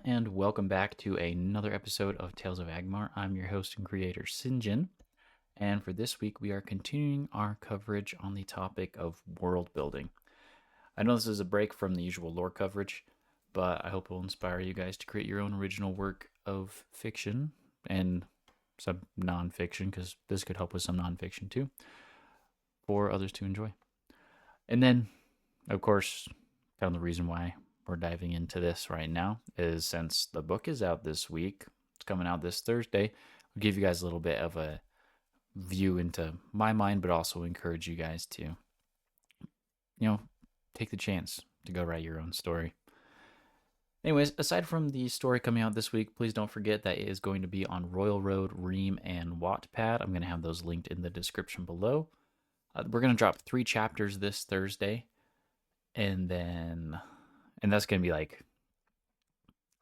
and welcome back to another episode of Tales of Agmar. I'm your host and creator, Sinjin, and for this week we are continuing our coverage on the topic of world building. I know this is a break from the usual lore coverage, but I hope it will inspire you guys to create your own original work of fiction and some non-fiction, because this could help with some non-fiction too, for others to enjoy. And then, of course, kind of the reason why we're diving into this right now is since the book is out this week, it's coming out this Thursday, I'll give you guys a little bit of a view into my mind, but also encourage you guys to, take the chance to go write your own story. Anyways, aside from the story coming out this week, please don't forget that it is going to be on Royal Road, Ream, and Wattpad. I'm going to have those linked in the description below. We're going to drop 3 chapters this Thursday, and that's going to be like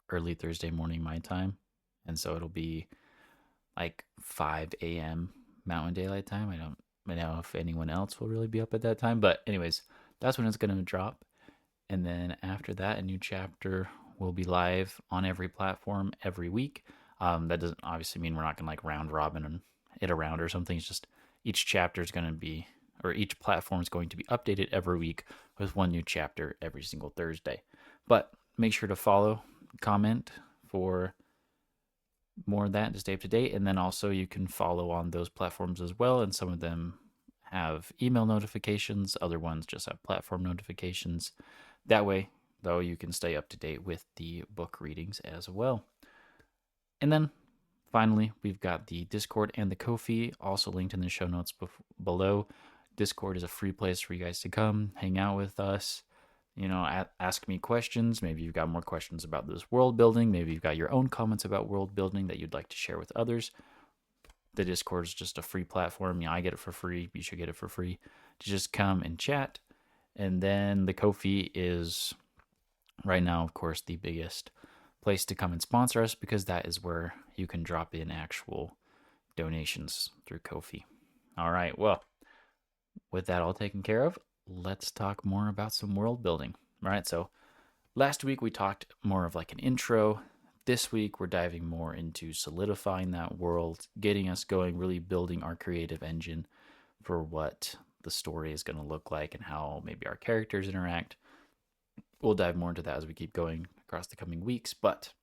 early Thursday morning my time. And so it'll be like 5 a.m. Mountain Daylight Time. I don't know if anyone else will really be up at that time. But anyways, that's when it's going to drop. And then after that, a new chapter will be live on every platform every week. That doesn't obviously mean we're not going to like round robin and it around or something. It's just each chapter is going to be, or each platform is going to be updated every week with one new chapter every single Thursday. But make sure to follow, comment for more of that to stay up to date. And then also you can follow on those platforms as well. And some of them have email notifications. Other ones just have platform notifications. That way, though, you can stay up to date with the book readings as well. And then finally, we've got the Discord and the Ko-fi also linked in the show notes below. Discord is a free place for you guys to come, hang out with us, ask me questions. Maybe you've got more questions about this world building. Maybe you've got your own comments about world building that you'd like to share with others. The Discord is just a free platform. I get it for free. You should get it for free to just come and chat. And then the Ko-fi is right now, of course, the biggest place to come and sponsor us, because that is where you can drop in actual donations through Ko-fi. All right, well, with that all taken care of, let's talk more about some world building. All right, so last week we talked more of like an intro. This week we're diving more into solidifying that world, getting us going, really building our creative engine for what the story is going to look like and how maybe our characters interact. We'll dive more into that as we keep going across the coming weeks. But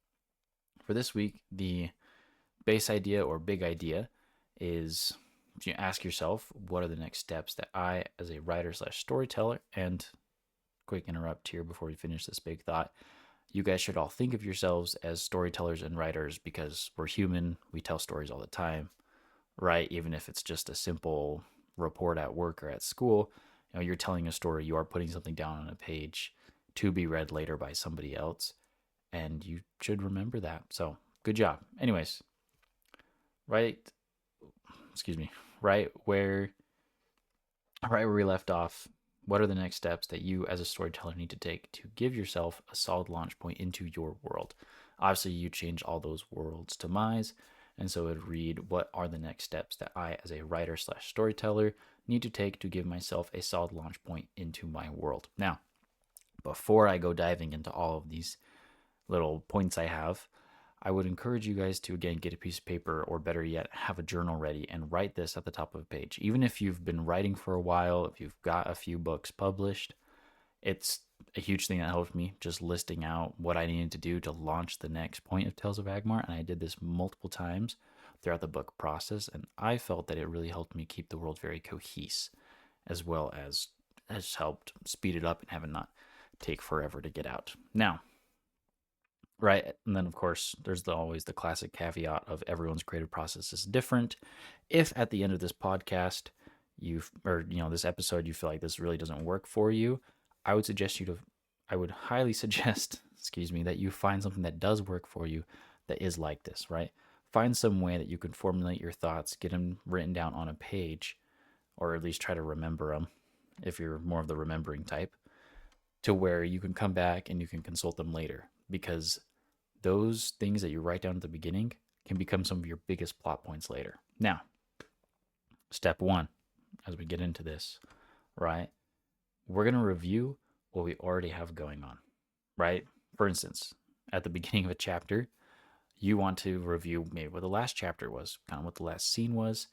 for this week, the base idea or big idea is you ask yourself, what are the next steps that I, as a writer/storyteller, and quick interrupt here before we finish this big thought, you guys should all think of yourselves as storytellers and writers, because we're human. We tell stories all the time, right? Even if it's just a simple report at work or at school, you're telling a story. You are putting something down on a page to be read later by somebody else, and you should remember that. So good job. Anyways, right where we left off, what are the next steps that you as a storyteller need to take to give yourself a solid launch point into your world? Obviously, you change all those worlds to my's, and so it would read, what are the next steps that I, as a writer/storyteller, need to take to give myself a solid launch point into my world? Now, before I go diving into all of these little points I have, I would encourage you guys to, again, get a piece of paper, or better yet, have a journal ready and write this at the top of a page. Even if you've been writing for a while, if you've got a few books published, it's a huge thing that helped me, just listing out what I needed to do to launch the next point of Tales of Agmar. And I did this multiple times throughout the book process, and I felt that it really helped me keep the world very cohesive, as well as has helped speed it up and have it not take forever to get out. Now, right, and then of course there's always the classic caveat of everyone's creative process is different. If at the end of this podcast this episode, you feel like this really doesn't work for you, I would highly suggest that you find something that does work for you, that is like this, right? Find some way that you can formulate your thoughts, get them written down on a page, or at least try to remember them if you're more of the remembering type, to where you can come back and you can consult them later, because those things that you write down at the beginning can become some of your biggest plot points later. Now, step 1, as we get into this, right, we're going to review what we already have going on, right? For instance, at the beginning of a chapter, you want to review maybe what the last chapter was, kind of what the last scene was,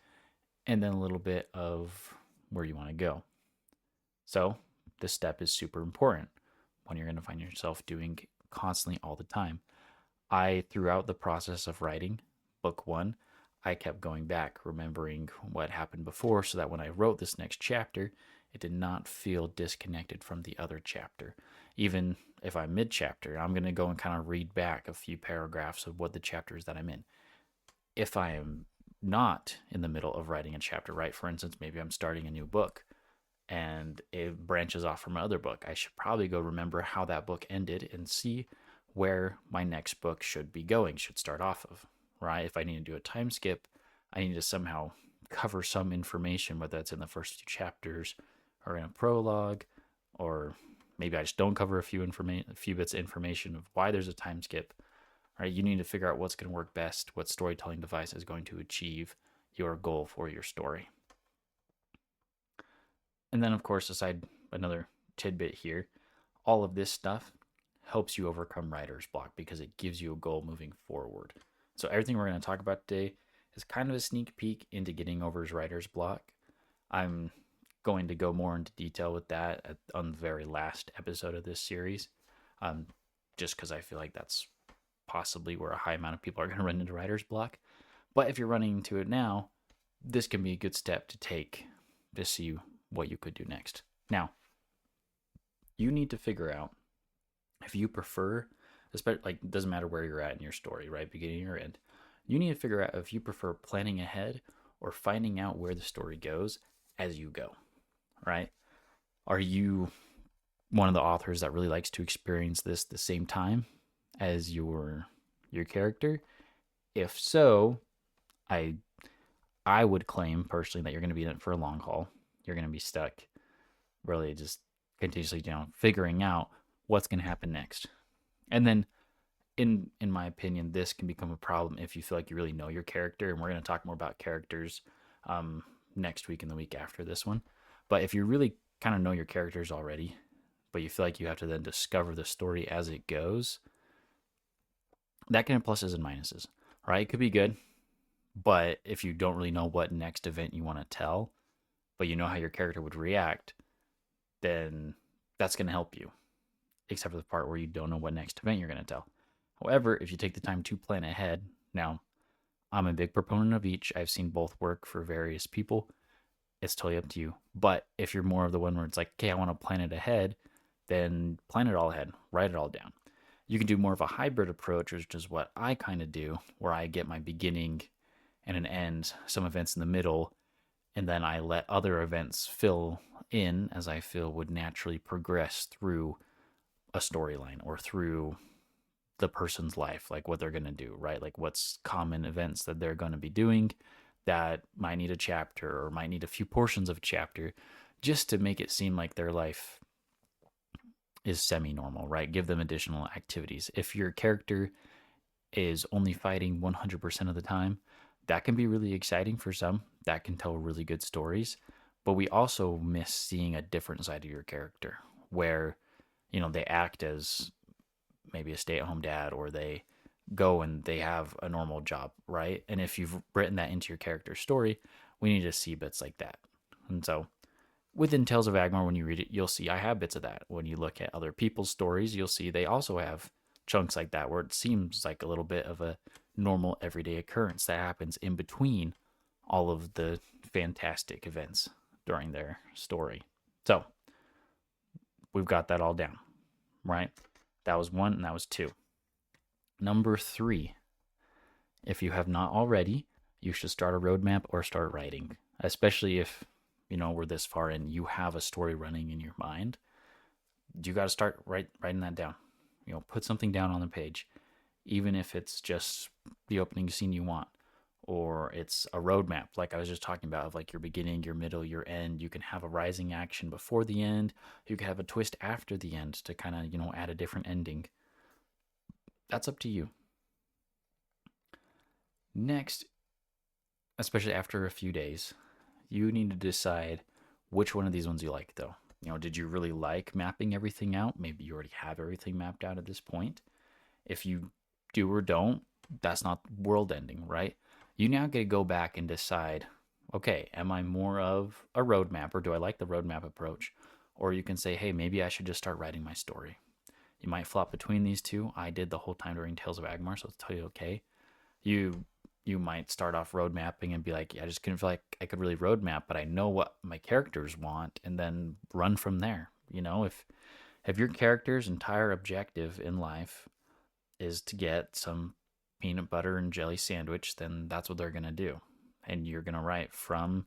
and then a little bit of where you want to go. So this step is super important when you're going to find yourself doing constantly all the time. Throughout the process of writing book one, I kept going back, remembering what happened before, so that when I wrote this next chapter, it did not feel disconnected from the other chapter. Even if I'm mid chapter, I'm going to go and kind of read back a few paragraphs of what the chapters that I'm in. If I am not in the middle of writing a chapter, right? For instance, maybe I'm starting a new book and it branches off from another book. I should probably go remember how that book ended and see where my next book should be going, should start off of, right? If I need to do a time skip, I need to somehow cover some information, whether that's in the first few chapters or in a prologue, or maybe I just don't cover a few bits of information of why there's a time skip. Right? You need to figure out what's going to work best, what storytelling device is going to achieve your goal for your story. And then, of course, aside another tidbit here, all of this stuff helps you overcome writer's block because it gives you a goal moving forward. So everything we're going to talk about today is kind of a sneak peek into getting over his writer's block. I'm going to go more into detail with that on the very last episode of this series, just because I feel like that's possibly where a high amount of people are going to run into writer's block. But if you're running into it now, this can be a good step to take to see what you could do next. Now, you need to figure out if you prefer, especially like it doesn't matter where you're at in your story, right? Beginning or end. You need to figure out if you prefer planning ahead or finding out where the story goes as you go, right? Are you one of the authors that really likes to experience this the same time as your character? If so, I would claim personally that you're going to be in it for a long haul. You're going to be stuck really just continuously figuring out what's going to happen next. And then in my opinion, this can become a problem if you feel like you really know your character, and we're going to talk more about characters next week and the week after this one. But if you really kind of know your characters already, but you feel like you have to then discover the story as it goes, that can have pluses and minuses, right? It could be good, but if you don't really know what next event you want to tell, but you know how your character would react, then that's going to help you, except for the part where you don't know what next event you're going to tell. However, if you take the time to plan ahead, now, I'm a big proponent of each. I've seen both work for various people. It's totally up to you. But if you're more of the one where it's like, okay, I want to plan it ahead, then plan it all ahead, write it all down. You can do more of a hybrid approach, which is what I kind of do, where I get my beginning and an end, some events in the middle, and then I let other events fill in as I feel would naturally progress through a storyline or through the person's life, like what they're going to do, right? Like what's common events that they're going to be doing that might need a chapter or might need a few portions of a chapter just to make it seem like their life is semi-normal, right? Give them additional activities. If your character is only fighting 100% of the time, that can be really exciting for some. That can tell really good stories. But we also miss seeing a different side of your character where, they act as maybe a stay-at-home dad, or they go and they have a normal job, right? And if you've written that into your character's story, we need to see bits like that. And so within Tales of Agmar, when you read it, you'll see I have bits of that. When you look at other people's stories, you'll see they also have chunks like that where it seems like a little bit of a normal everyday occurrence that happens in between all of the fantastic events during their story. So we've got that all down, right? That was 1 and that was 2. Number 3, if you have not already, you should start a roadmap or start writing, especially if, we're this far in, you have a story running in your mind. You got to start writing that down. Put something down on the page, even if it's just the opening scene you want, or it's a roadmap, like I was just talking about, of like your beginning, your middle, your end. You can have a rising action before the end. You can have a twist after the end to kind of, add a different ending. That's up to you. Next, especially after a few days, you need to decide which one of these ones you like, though. Did you really like mapping everything out? Maybe you already have everything mapped out at this point. If you do or don't, that's not world ending, right? You now get to go back and decide, okay, am I more of a roadmap or do I like the roadmap approach? Or you can say, hey, maybe I should just start writing my story. You might flop between these two. I did the whole time during Tales of Agmar, so it's totally okay. You you might start off road mapping and be like, yeah, I just couldn't feel like I could really roadmap, but I know what my characters want, and then run from there. If your character's entire objective in life is to get some peanut butter and jelly sandwich, then that's what they're gonna do, and you're gonna write you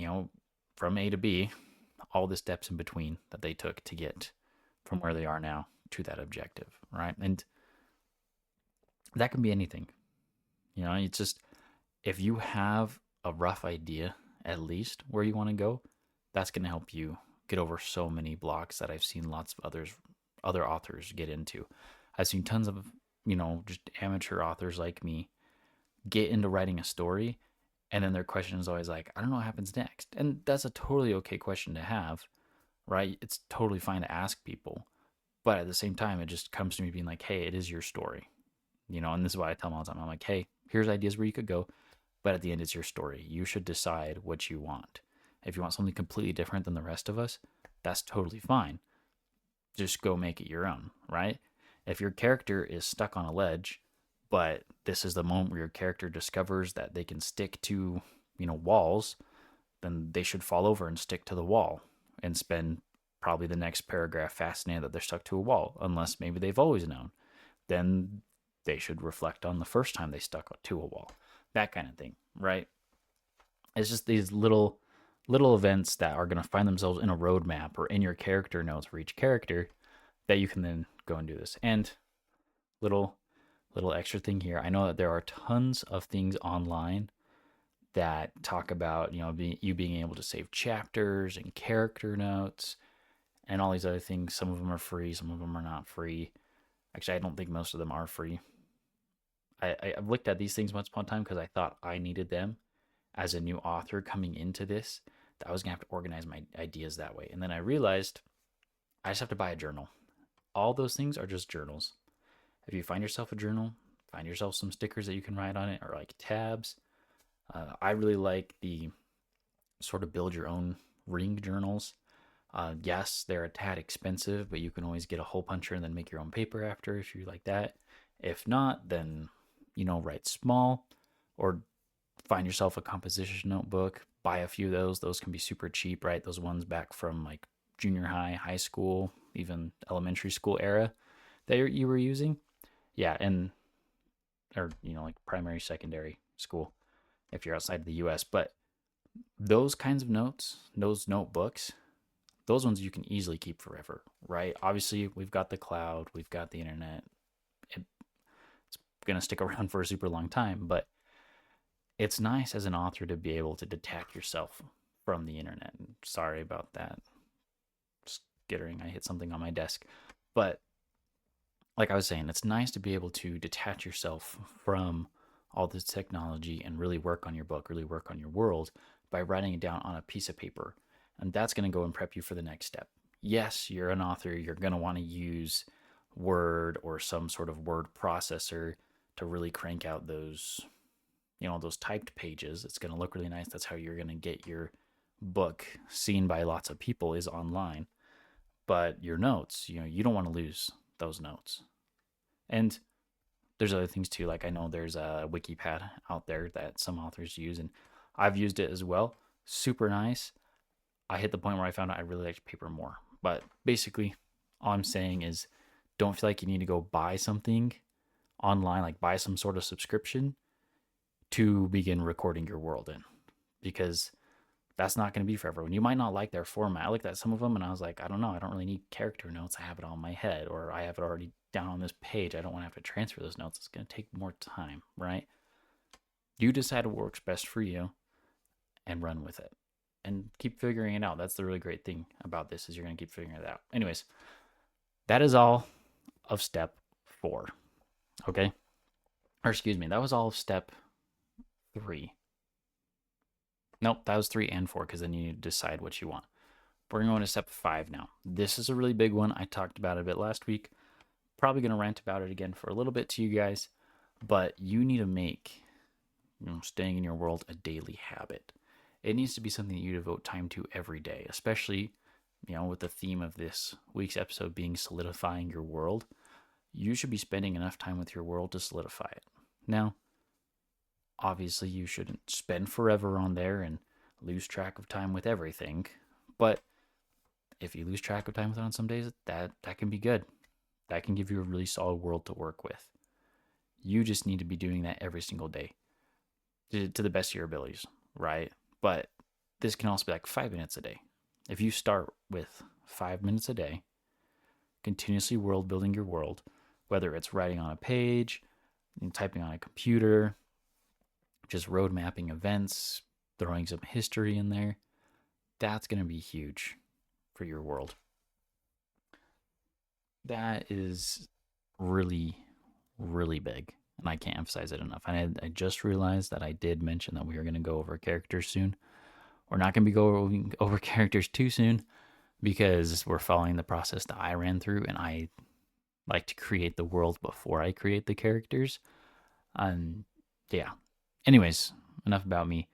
know from A to B, all the steps in between that they took to get from where they are now to that objective, right? And that can be anything. It's just if you have a rough idea, at least where you want to go, that's going to help you get over so many blocks that I've seen lots of other authors get into. I've seen tons of, just amateur authors like me get into writing a story, and then their question is always like, I don't know what happens next. And that's a totally okay question to have, right? It's totally fine to ask people. But at the same time, it just comes to me being like, hey, it is your story. And this is why I tell them all the time. I'm like, hey, here's ideas where you could go, but at the end, it's your story. You should decide what you want. If you want something completely different than the rest of us, that's totally fine. Just go make it your own, right? If your character is stuck on a ledge, but this is the moment where your character discovers that they can stick to, walls, then they should fall over and stick to the wall and spend probably the next paragraph fascinated that they're stuck to a wall, unless maybe they've always known. Then they should reflect on the first time they stuck to a wall, that kind of thing, right? It's just these little events that are going to find themselves in a roadmap or in your character notes for each character that you can then go and do this. And little extra thing here, I know that there are tons of things online that talk about you being able to save chapters and character notes and all these other things. Some of them are free, some of them are not free. Actually, I don't think most of them are free. I've looked at these things once upon a time because I thought I needed them as a new author coming into this, that I was going to have to organize my ideas that way. And then I realized I just have to buy a journal. All those things are just journals. If you find yourself a journal, find yourself some stickers that you can write on it or like tabs. I really like the sort of build your own ring journals. Yes, they're a tad expensive, but you can always get a hole puncher and then make your own paper after if you like that. If not, then, write small or find yourself a composition notebook, buy a few of those. Those can be super cheap, right? Those ones back from like junior high, high school, even elementary school era that you were using. Yeah, or like primary, secondary school if you're outside of the US. But those kinds of notes, those notebooks, those ones you can easily keep forever, right? Obviously, we've got the cloud, we've got the internet. It's going to stick around for a super long time, but it's nice as an author to be able to detach yourself from the internet. Sorry about that. Skittering, I hit something on my desk. But like I was saying, it's nice to be able to detach yourself from all this technology and really work on your book, really work on your world by writing it down on a piece of paper. And that's going to go and prep you for the next step. Yes, you're an author. You're going to want to use Word or some sort of word processor to really crank out those typed pages. It's going to look really nice. That's how you're going to get your book seen by lots of people, is online. But your notes, you don't want to lose those notes. And there's other things too. Like I know there's a Wikipad out there that some authors use, and I've used it as well. Super nice. I hit the point where I found out I really liked paper more. But basically, all I'm saying is don't feel like you need to go buy something online, like buy some sort of subscription to begin recording your world in, because that's not going to be for everyone. You might not like their format. I looked at some of them and I was like, I don't know. I don't really need character notes. I have it all in my head, or I have it already down on this page. I don't want to have to transfer those notes. It's going to take more time, right? You decide what works best for you and run with it and keep figuring it out. That's the really great thing about this, is you're going to keep figuring it out. Anyways, that is all of step 4. Okay? Or excuse me, that was all of step 3. Nope, that was 3 and 4, because then you need to decide what you want. We're going to step 5 now. This is a really big one. I talked about it a bit last week. probably going to rant about it again for a little bit to you guys, but you need to make, staying in your world a daily habit. It needs to be something that you devote time to every day, especially, with the theme of this week's episode being solidifying your world. You should be spending enough time with your world to solidify it. Now, obviously, you shouldn't spend forever on there and lose track of time with everything, but if you lose track of time with it on some days, that can be good. That can give you a really solid world to work with. You just need to be doing that every single day to the best of your abilities, right? But this can also be like 5 minutes a day. If you start with 5 minutes a day, continuously world building your world, whether it's writing on a page, typing on a computer, just road mapping events, throwing some history in there, that's going to be huge for your world. That is really, really big, and I can't emphasize it enough. I just realized that I did mention that we are going to go over characters soon. We're not going to be going over characters too soon because we're following the process that I ran through, and I like to create the world before I create the characters. Yeah. Anyways, enough about me.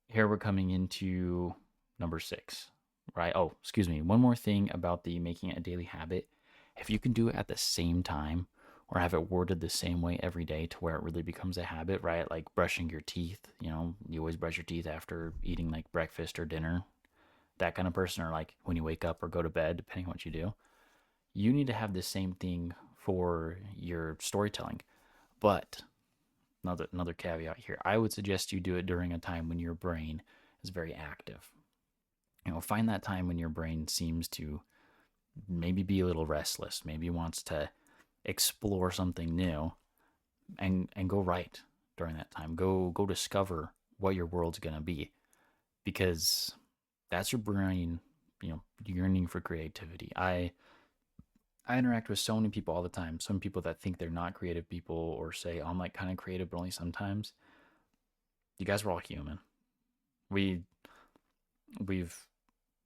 Here we're coming into number 6, right? Oh, excuse me. One more thing about the making it a daily habit. If you can do it at the same time or have it worded the same way every day to where it really becomes a habit, right? Like brushing your teeth, you always brush your teeth after eating like breakfast or dinner, that kind of person, or like when you wake up or go to bed, depending on what you do. You need to have the same thing for your storytelling. But another caveat here, I would suggest you do it during a time when your brain is very active. Find that time when your brain seems to maybe be a little restless, maybe wants to explore something new, and go write during that time. Go discover what your world's gonna be, because that's your brain, yearning for creativity. I interact with so many people all the time. Some people that think they're not creative people or say, I'm like kind of creative, but only sometimes. You guys are all human. We've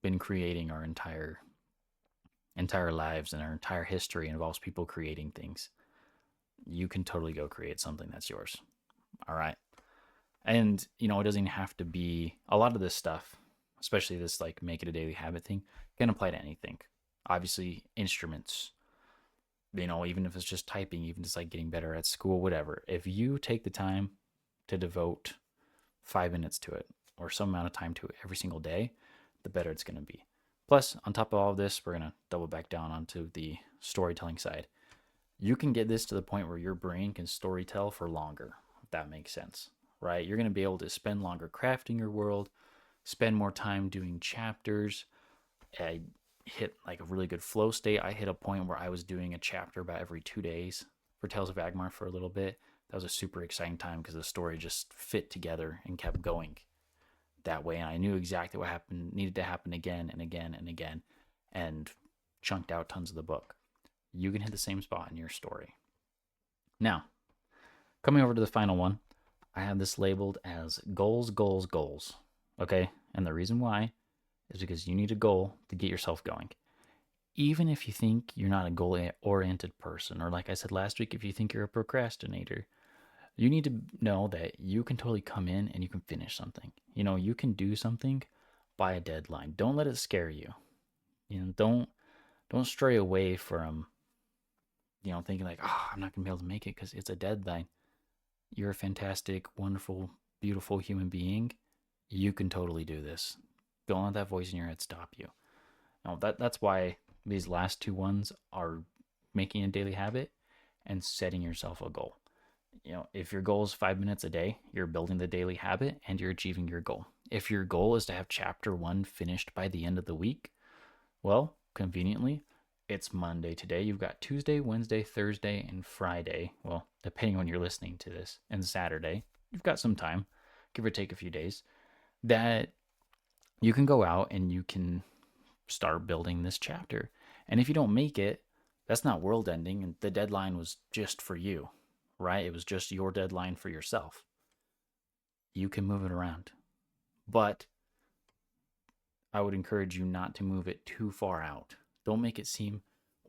been creating our entire lives, and our entire history involves people creating things. You can totally go create something that's yours. All right. And, it doesn't have to be a lot of this stuff, especially this like make it a daily habit thing, can apply to anything. Obviously, instruments, even if it's just typing, even if it's like getting better at school, whatever. If you take the time to devote 5 minutes to it or some amount of time to it every single day, the better it's going to be. Plus, on top of all of this, we're going to double back down onto the storytelling side. You can get this to the point where your brain can storytell for longer, if that makes sense, right? You're going to be able to spend longer crafting your world, spend more time doing chapters. I hit like a really good flow state. I hit a point where I was doing a chapter about every 2 days for Tales of Agmar for a little bit. That was a super exciting time because the story just fit together and kept going that way. And I knew exactly what needed to happen again and again and again, and chunked out tons of the book. You can hit the same spot in your story. Now, coming over to the final one, I have this labeled as goals, goals, goals. Okay? And the reason why is because you need a goal to get yourself going. Even if you think you're not a goal-oriented person, or like I said last week, if you think you're a procrastinator, you need to know that you can totally come in and you can finish something. You can do something by a deadline. Don't let it scare you. Don't stray away from, thinking like, I'm not going to be able to make it because it's a deadline. You're a fantastic, wonderful, beautiful human being. You can totally do this. Don't let that voice in your head stop you. No, that's why these last two ones are making a daily habit and setting yourself a goal. If your goal is 5 minutes a day, you're building the daily habit and you're achieving your goal. If your goal is to have chapter 1 finished by the end of the week, well, conveniently, it's Monday today. You've got Tuesday, Wednesday, Thursday, and Friday. Well, depending on when you're listening to this, and Saturday. You've got some time, give or take a few days, that you can go out and you can start building this chapter. And if you don't make it, that's not world ending, and the deadline was just for you, right? It was just your deadline for yourself. You can move it around. But I would encourage you not to move it too far out. Don't make it seem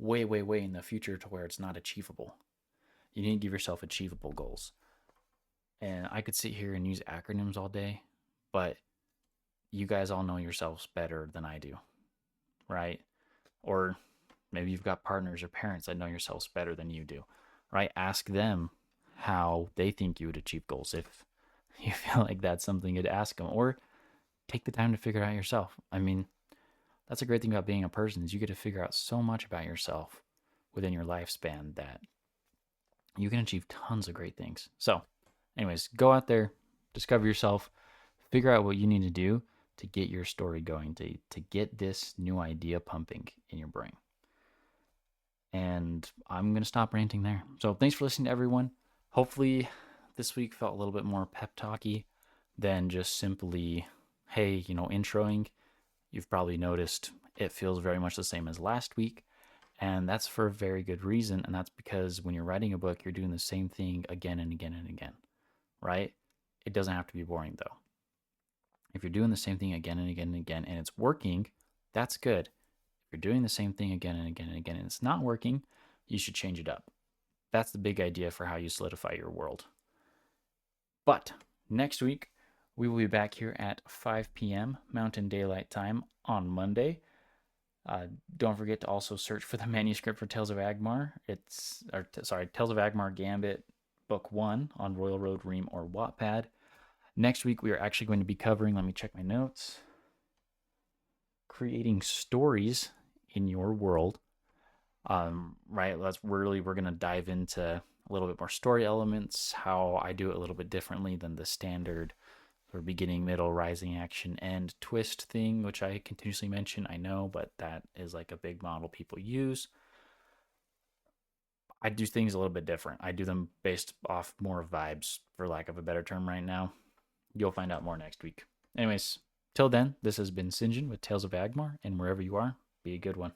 way, way, way in the future to where it's not achievable. You need to give yourself achievable goals. And I could sit here and use acronyms all day, but you guys all know yourselves better than I do, right? Or maybe you've got partners or parents that know yourselves better than you do, right? Ask them how they think you would achieve goals if you feel like that's something you'd ask them, or take the time to figure it out yourself. I mean, that's a great thing about being a person is you get to figure out so much about yourself within your lifespan that you can achieve tons of great things. So, anyways, go out there, discover yourself, figure out what you need to do to get your story going, to get this new idea pumping in your brain. And I'm going to stop ranting there. So thanks for listening to everyone. Hopefully this week felt a little bit more pep talky than just simply, hey, introing. You've probably noticed it feels very much the same as last week. And that's for a very good reason. And that's because when you're writing a book, you're doing the same thing again and again and again, right? It doesn't have to be boring though. If you're doing the same thing again and again and again and it's working, that's good. If you're doing the same thing again and again and again and it's not working, you should change it up. That's the big idea for how you solidify your world. But next week, we will be back here at 5 p.m. Mountain Daylight Time on Monday. Don't forget to also search for the manuscript for Tales of Agmar. Tales of Agmar Gambit, Book 1 on Royal Road, Ream, or Wattpad. Next week, we are actually going to be covering, let me check my notes, creating stories in your world. Right, we're going to dive into a little bit more story elements, how I do it a little bit differently than the standard or beginning, middle, rising, action, end, twist thing, which I continuously mention, I know, but that is like a big model people use. I do things a little bit different. I do them based off more vibes, for lack of a better term right now. You'll find out more next week. Anyways, till then, this has been Sinjin with Tales of Agmar, and wherever you are, be a good one.